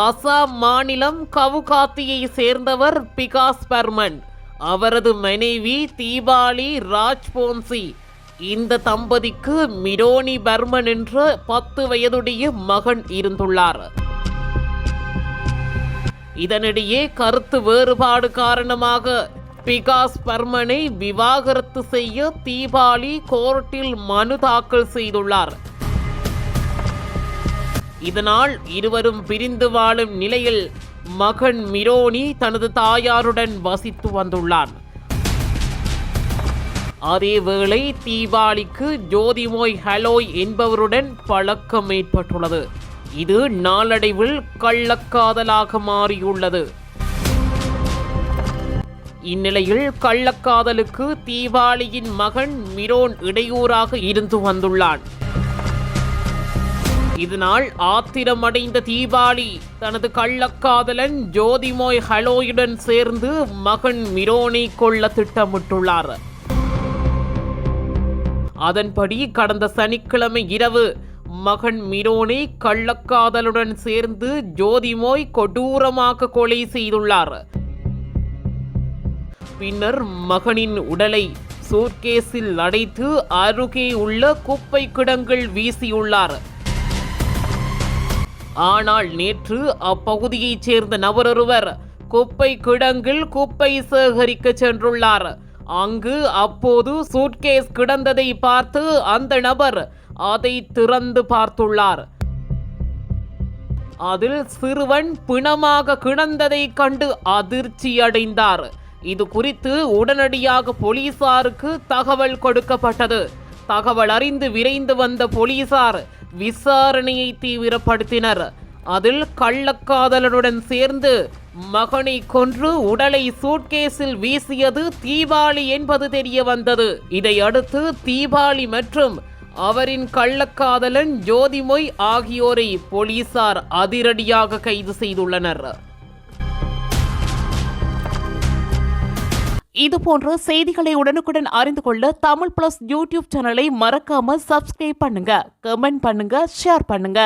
அசாம் மாநிலம் கவுகாத்தியை சேர்ந்தவர் because Burman. அவரது மனைவி தீபாவளி ராஜ்போன்சி. இந்த தம்பதிக்கு மிரோனி பர்மன் என்ற 10 வயதுடைய மகன் இருந்துள்ளார். இதனிடையே கருத்து வேறுபாடு காரணமாக பிகாஸ் பர்மனை விவாகரத்து செய்ய தீபாவளி கோர்ட்டில் மனு தாக்கல் செய்துள்ளார். இதனால் இருவரும் பிரிந்து வாழும் நிலையில் மகன் மிரோனி தனது தாயாருடன் வசித்து வந்துள்ளார். அதேவேளை தீபாவளிக்கு ஜோதிமோய் ஹலோய் என்பவருடன் பழக்கம் ஏற்பட்டுள்ளது. இது நாளடைவில் கள்ளக்காதலாக மாறியுள்ளது. இந்நிலையில் கள்ளக்காதலுக்கு தீபாவளியின் மகன் மிரோன் இடையூறாக இருந்து வந்துள்ளான். இதனால் ஆத்திரமடைந்த தீபாவளி தனது கள்ளக்காதலன் ஜோதிமோய் ஹலோயுடன் சேர்ந்து மகன் மிரோனை கொல்ல திட்டமிட்டுள்ளார். அதன்படி கடந்த சனிக்கிழமை இரவு மகன் மிரோனை கள்ளக்காதலுடன் சேர்ந்து ஜோதிமோய் கொடூரமாக கொலை செய்துள்ளார். பின்னர் மகனின் உடலை சூட்கேஸில் அடைத்து அருகே உள்ள குப்பை கிடங்கில் வீசியுள்ளார். ஆனால் நேற்று அப்பகுதியைச் சேர்ந்த நபரொருவர் குப்பை கிடங்கில் குப்பை சேகரிக்க சென்றுள்ளார். அங்கு அப்போது சூட்கேஸ் கிடந்ததை பார்த்து அந்த நபர் அதை திறந்து பார்த்துள்ளார். அதில் சிறுவன் பிணமாக கிடந்ததை கண்டு அதிர்ச்சி அடைந்தார். இது குறித்து உடனடியாக போலீசாருக்கு தகவல் கொடுக்கப்பட்டது. தகவல் அறிந்து விரைந்து வந்த போலீசார் விசாரணையை தீவிரப்படுத்தினர். அதில் கள்ளக்காதலனுடன் சேர்ந்து மகனை கொன்று உடலை சூட்கேஸில் வீசியது தீபாவளி என்பது தெரிய வந்தது. இதையடுத்து தீபாவளி மற்றும் அவரின் கள்ளக்காதலன் ஜோதிமொய் ஆகியோரை போலீசார் அதிரடியாக கைது செய்துள்ளனர். இதுபோன்ற செய்திகளை உடனுக்குடன் அறிந்து கொள்ள தமிழ் பிளஸ் யூடியூப் சேனலை மறக்காம சப்ஸ்கிரைப் பண்ணுங்க, கமெண்ட் பண்ணுங்க, ஷேர் பண்ணுங்க.